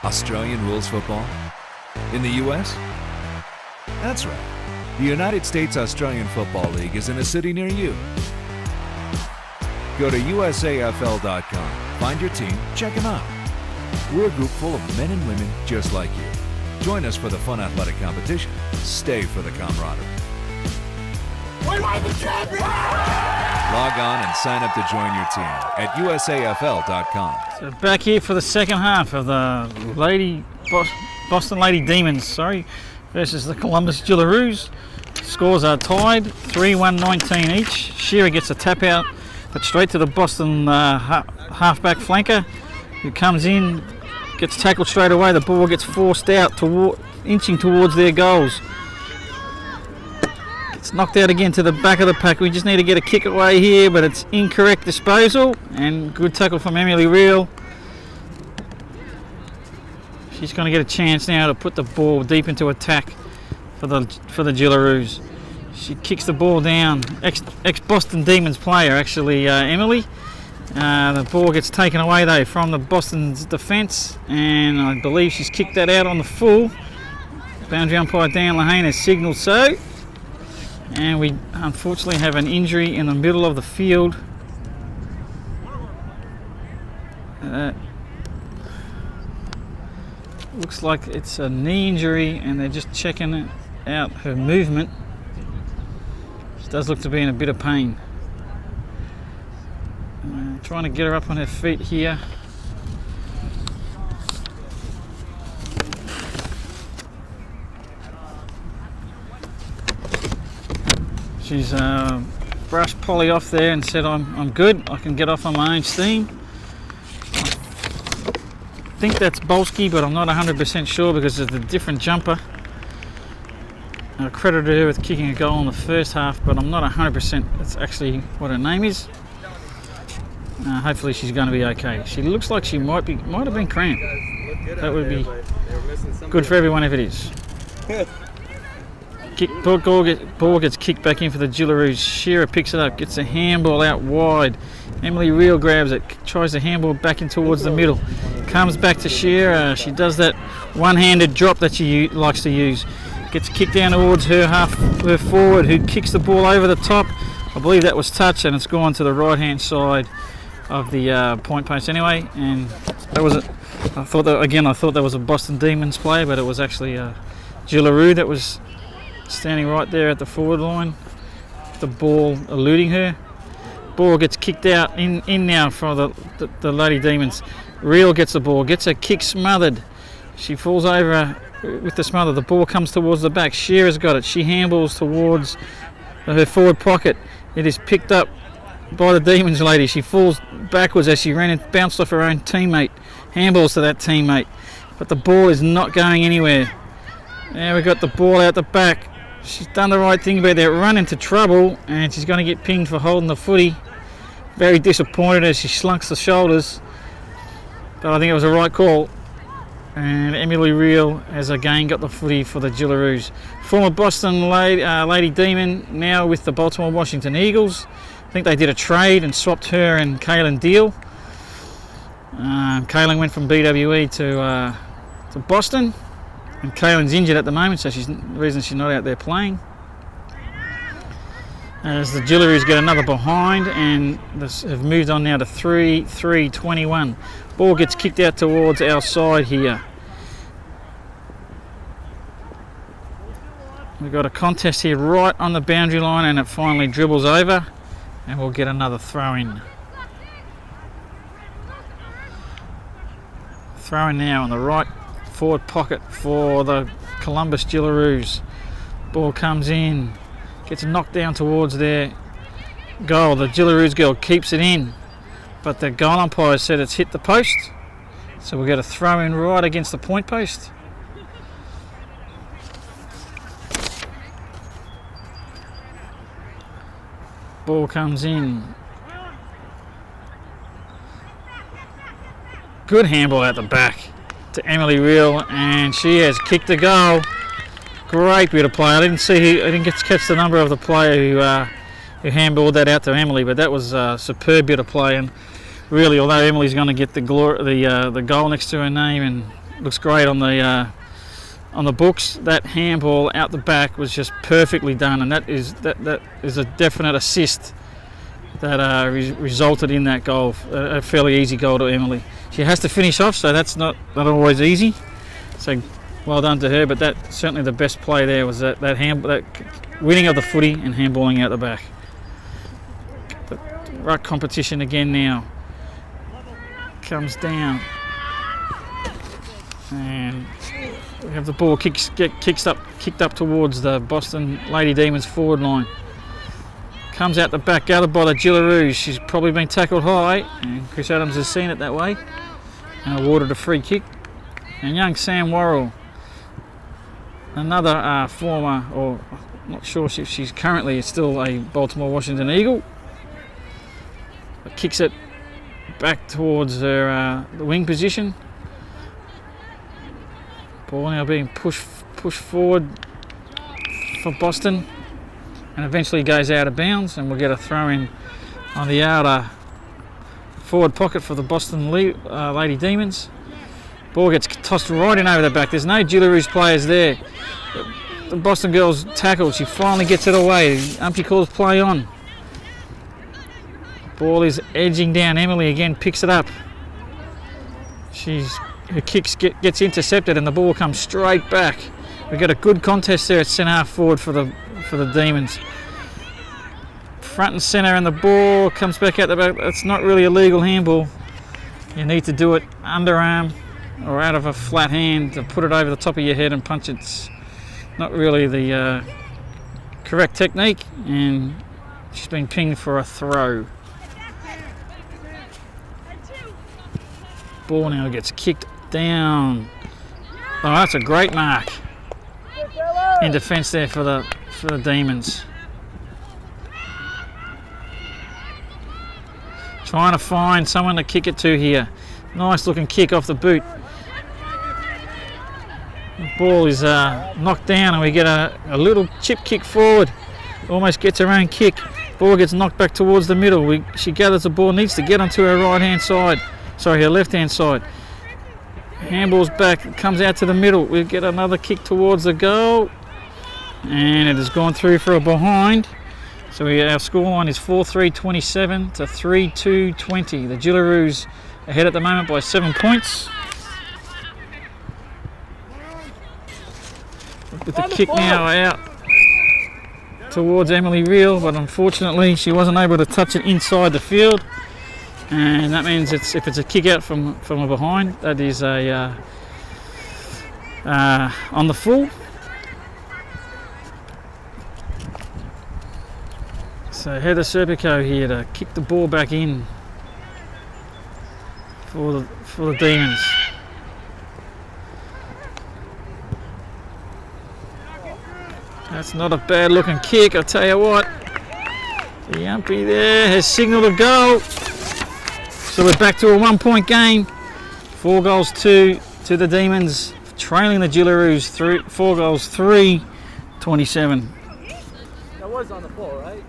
Australian rules football? In the US? That's right. The United States Australian Football League is in a city near you. Go to usafl.com, find your team, check them out. We're a group full of men and women just like you. Join us for the fun athletic competition. Stay for the camaraderie. We are the champions! Log on and sign up to join your team at usafl.com. So back here for the second half of the Boston Lady Demons, versus the Columbus Jillaroos. Scores are tied, 3-1-19 each. Shearer gets a tap out, but straight to the Boston halfback flanker, who comes in, gets tackled straight away. The ball gets forced out, inching towards their goals. It's knocked out again to the back of the pack. We just need to get a kick away here, but it's incorrect disposal, and good tackle from Emily Reel. She's going to get a chance now to put the ball deep into attack for the Jillaroos. She kicks the ball down. Ex-Boston Demons player, actually, Emily. The ball gets taken away though from the Boston's defence, and I believe she's kicked that out on the full. Boundary umpire Dan Lehane has signalled so. And we unfortunately have an injury in the middle of the field. Looks like it's a knee injury, and they're just checking out her movement. She does look to be in a bit of pain. Trying to get her up on her feet here. She's brushed Polly off there and said, I'm good, I can get off on my own steam. I think that's Bolski, but I'm not 100% sure because it's a different jumper. I credited her with kicking a goal in the first half, but I'm not 100% that's actually what her name is. Hopefully she's going to be okay. She looks like she might have been cramped. That would be good for everyone if it is. Ball gets kicked back in for the Jillaroos. Shearer picks it up, gets a handball out wide. Emily Reel grabs it, tries to handball back in towards the middle. Comes back to Shearer. She does that one-handed drop that she likes to use. Gets kicked down towards her forward, who kicks the ball over the top. I believe that was touch, and it's gone to the right-hand side of the point post anyway. And that was it. I thought that was a Boston Demons player, but it was actually a Jillaroo that was standing right there at the forward line, the ball eluding her. Ball gets kicked out in now for the Lady Demons. Reel gets the ball, gets a kick smothered. She falls over with the smother. The ball comes towards the back. Shearer's got it. She handballs towards her forward pocket. It is picked up by the Demons lady. She falls backwards as she ran and bounced off her own teammate. Handballs to that teammate, but the ball is not going anywhere. Now we've got the ball out the back. She's done the right thing about that, run into trouble, and she's going to get pinged for holding the footy. Very disappointed as she slunks the shoulders, but I think it was a right call. And Emily Reel has again got the footy for the Jillaroos. Former Boston Lady Demon, now with the Baltimore Washington Eagles. I think they did a trade and swapped her and Kaylin Deal. Kaylin went from BWE to Boston. And Kaylin's injured at the moment, so the reason she's not out there playing. As the Jillaroos get another behind and have moved on now to 3-3-21. Ball gets kicked out towards our side here. We've got a contest here right on the boundary line, and it finally dribbles over, and we'll get another throw in. Throw in now on the right forward pocket for the Columbus Jillaroos. Ball comes in, gets knocked down towards their goal. The Jillaroos girl keeps it in, but the goal umpire said it's hit the post, so we'll get a throw in right against the point post. Ball comes in. Good handball out the back to Emily Reel, and she has kicked a goal. Great bit of play. I didn't get to catch the number of the player who handballed that out to Emily, but that was a superb bit of play. And really, although Emily's going to get the goal next to her name, and looks great on the books. That handball out the back was just perfectly done, and that is a definite assist that resulted in that goal, a fairly easy goal to Emily. She has to finish off, so that's not always easy. So well done to her, but that certainly the best play there was that winning of the footy and handballing out the back. But ruck competition again now. Comes down. And we have the ball kicked up towards the Boston Lady Demons forward line. Comes out the back, gathered by the Gillaroos. She's probably been tackled high, and Chris Adams has seen it that way and awarded a free kick. And young Sam Worrell, another former, or not sure if she's currently still a Baltimore Washington Eagle, but kicks it back towards her the wing position. Ball now being pushed forward for Boston, and eventually goes out of bounds, and we'll get a throw in on the outer forward pocket for the Boston Lady Demons. Ball gets tossed right in over the back. There's no Gillaroos players there. The Boston girls tackle. She finally gets it away. Umpty calls play on. Ball is edging down. Emily again picks it up. Her kicks gets intercepted, and the ball comes straight back. We've got a good contest there at centre half forward for the Demons. Front and centre, and the ball comes back out the back. That's not really a legal handball. You need to do it underarm or out of a flat hand to put it over the top of your head and punch it. It's not really the correct technique, and she's been pinged for a throw. Ball now gets kicked down. Oh, that's a great mark in defence there for the Demons. Trying to find someone to kick it to here. Nice looking kick off the boot. The ball is knocked down, and we get a little chip kick forward. Almost gets her own kick. Ball gets knocked back towards the middle. She gathers the ball, needs to get onto her right-hand side. Sorry, her left-hand side. Handball's back, comes out to the middle. We get another kick towards the goal, and it has gone through for a behind. So our scoreline is 4-3-27 to 3-2-20. The Gillaroos ahead at the moment by 7 points. With the kick now out towards Emily Reel, but unfortunately she wasn't able to touch it inside the field. And that means if it's a kick out from a behind, that is a on the full. So Heather Serpico here to kick the ball back in for the Demons. That's not a bad looking kick, I'll tell you what. The umpy there has signalled a goal. So we're back to a 1 point game. 4 goals to the Demons, trailing the Gillaroos through 4 goals 3-27. That was on the floor, right?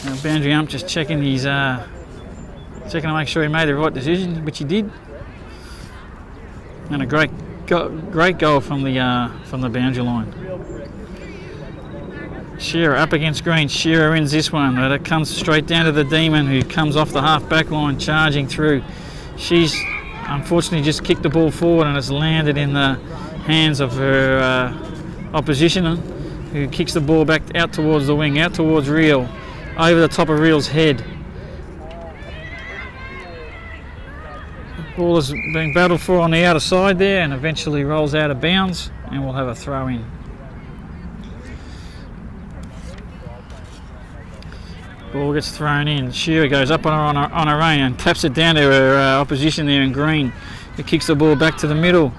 Now boundary ump just checking his checking to make sure he made the right decision, which he did. And a great goal from the boundary line. Shearer up against Green. Shearer wins this one, but it comes straight down to the Demon, who comes off the half back line charging through. She's unfortunately just kicked the ball forward, and it's landed in the hands of her opposition, who kicks the ball back out towards the wing, out towards Reel, over the top of Reel's head. The ball is being battled for on the outer side there, and eventually rolls out of bounds, and we'll have a throw in. Ball gets thrown in. Shearer goes up on her own and taps it down to her opposition there in Green, who kicks the ball back to the middle.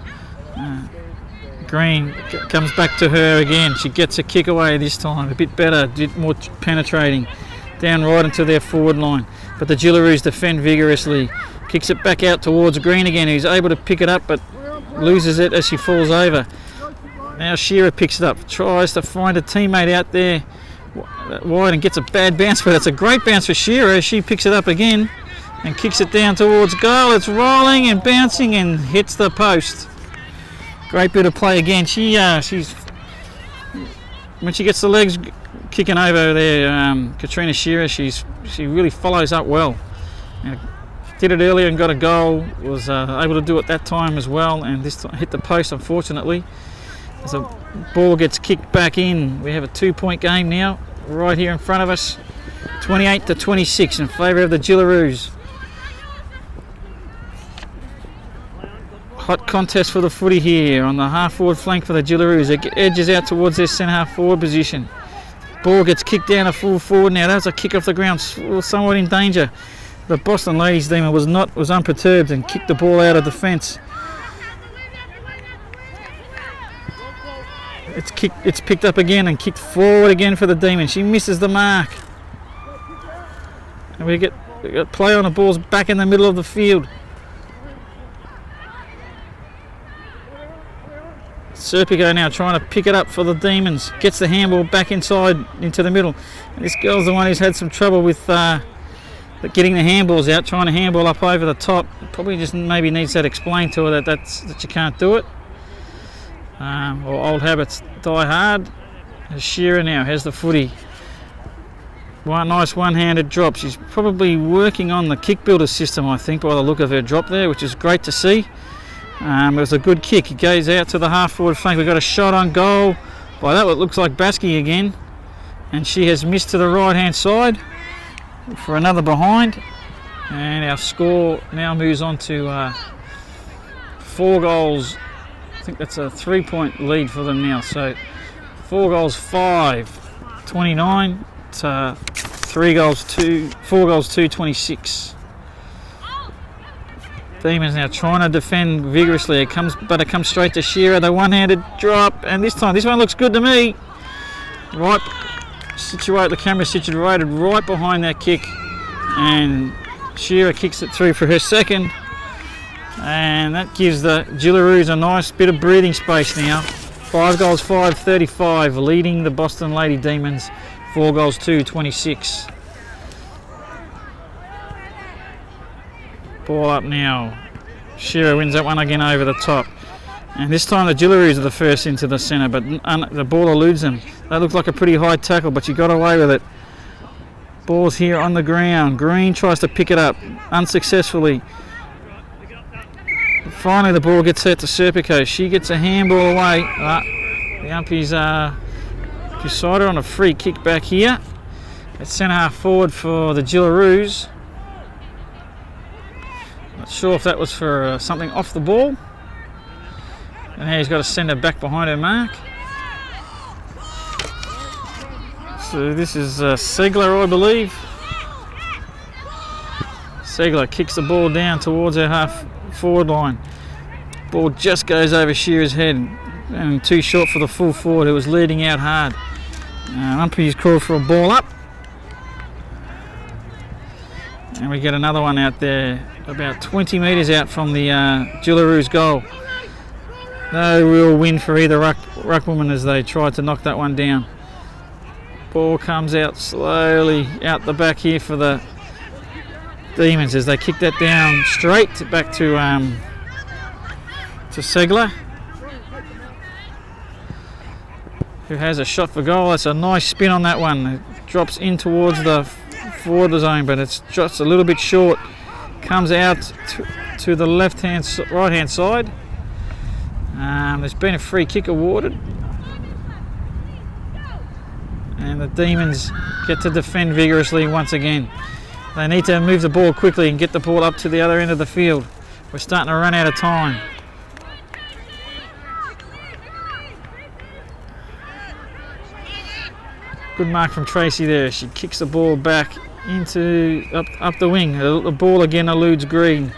Green comes back to her again. She gets a kick away this time, a bit better, a bit more penetrating, down right into their forward line. But the Gillaroos defend vigorously. Kicks it back out towards Green again, who's able to pick it up but loses it as she falls over. Now Shearer picks it up, tries to find a teammate out there wide and gets a bad bounce, but it's a great bounce for Shearer. She picks it up again and kicks it down towards goal. It's rolling and bouncing and hits the post. Great bit of play again. She's when she gets the legs kicking over there, Katrina Shearer, she really follows up well. Did it earlier and got a goal. Was able to do it that time as well, and this time hit the post unfortunately. As the ball gets kicked back in, we have a 2-point game now right here in front of us. 28-26 in favour of the Jillaroos. Hot contest for the footy here on the half forward flank for the Jillaroos. It edges out towards their centre half forward position. Ball gets kicked down a full forward now. That was a kick off the ground, somewhat in danger. The Boston Ladies demon was unperturbed and kicked the ball out of defence. It's picked up again and kicked forward again for the Demon. She misses the mark. And we got play on the balls back in the middle of the field. Serpico now trying to pick it up for the Demons. Gets the handball back inside into the middle. And this girl's the one who's had some trouble with getting the handballs out, trying to handball up over the top. Probably just maybe needs that explained to her that you can't do it. Or old habits die hard. Shearer now has the footy. One nice one-handed drop. She's probably working on the kick builder system, I think, by the look of her drop there, which is great to see. It was a good kick. It goes out to the half-forward flank. We've got a shot on goal. By that, it looks like Baskey again. And she has missed to the right-hand side for another behind. And our score now moves on to 4 goals. I think that's a 3-point lead for them now. So 4 goals 5-29 to 4 goals 2-26. Demons now trying to defend vigorously. It comes straight to Shearer. The one-handed drop, and this one looks good to me. Right, the camera situated right behind that kick, and Shearer kicks it through for her second, and that gives the Jillaroos a nice bit of breathing space now. 5 goals 5-35, leading the Boston Lady Demons 4 goals 2-26. Ball up now. Shearer wins that one again over the top. And this time the Jillaroos are the first into the centre, but the ball eludes them. That looked like a pretty high tackle, but she got away with it. Ball's here on the ground. Green tries to pick it up unsuccessfully. Finally the ball gets set to Serpico. She gets a handball away. The umpies decided on a free kick back here. It's centre half forward for the Jillaroos. Not sure if that was for something off the ball. And now he's got to send her back behind her mark. So this is Segler, I believe. Segler kicks the ball down towards her half forward line. Ball just goes over Shearer's head and too short for the full forward who was leading out hard. Umpire's called for a ball up. And we get another one out there about 20 metres out from the Jillaroos goal. No real win for either ruckwoman as they tried to knock that one down. Ball comes out slowly out the back here for the Demons as they kick that down straight back to Segler, who has a shot for goal. That's a nice spin on that one. It drops in towards the forward zone, but it's just a little bit short. Comes out to the right-hand side. There's been a free kick awarded, and the Demons get to defend vigorously once again. They need to move the ball quickly and get the ball up to the other end of the field. We're starting to run out of time. Good mark from Tracy there. She kicks the ball back into up the wing. The ball again eludes Green.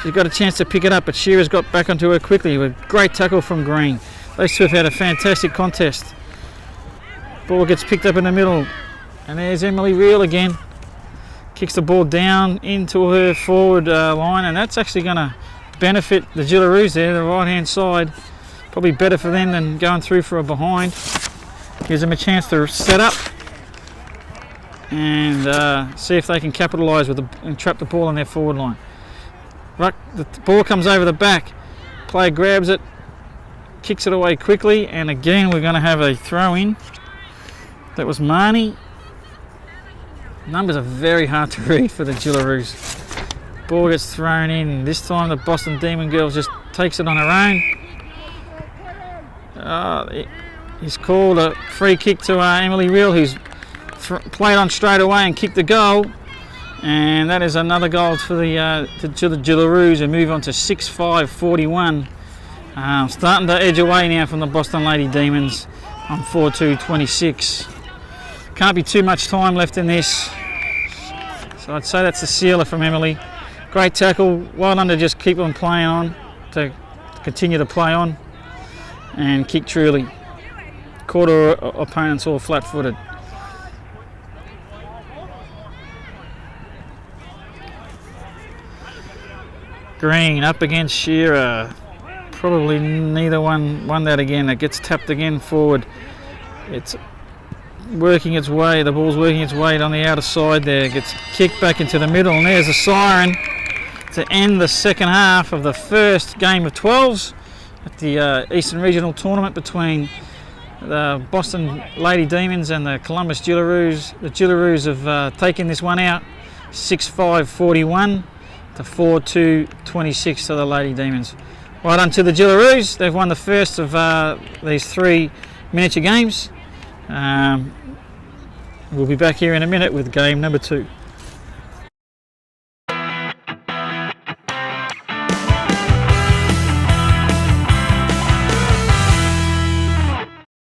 She's got a chance to pick it up, but Shearer's got back onto her quickly with a great tackle from Green. Those two have had a fantastic contest. Ball gets picked up in the middle, and there's Emily Reel again. Kicks the ball down into her forward line, and that's actually going to benefit the Jillaroos there, the right-hand side. Probably better for them than going through for a behind. Gives them a chance to set up. and see if they can capitalise with and trap the ball on their forward line. Right, the ball comes over the back. Player grabs it, kicks it away quickly, and again we're going to have a throw in. That was Marnie. Numbers are very hard to read for the Jillaroos. Ball gets thrown in. This time the Boston Demon Girls just takes it on her own. He's called a free kick to Emily Real, who's played on straight away and kicked the goal. And that is another goal for the Jillaroos, who move on to 6-5-41. Starting to edge away now from the Boston Lady Demons on 4-2-26. Can't be too much time left in this. So I'd say that's the sealer from Emily. Great tackle. Well done to just keep on playing on, to continue to play on and kick truly. Caught her opponents all flat-footed. Green up against Shearer. Probably neither one won that again. It gets tapped again forward. It's working its way. The ball's working its way on the outer side there. It gets kicked back into the middle, and there's a siren to end the second half of the first game of 12s at the Eastern Regional Tournament between the Boston Lady Demons and the Columbus Jillaroos. The Jillaroos have taken this one out 6-5-41 to 4-2-26 to the Lady Demons. Well done to the Jillaroos. They've won the first of these 3 miniature games. We'll be back here in a minute with game number 2.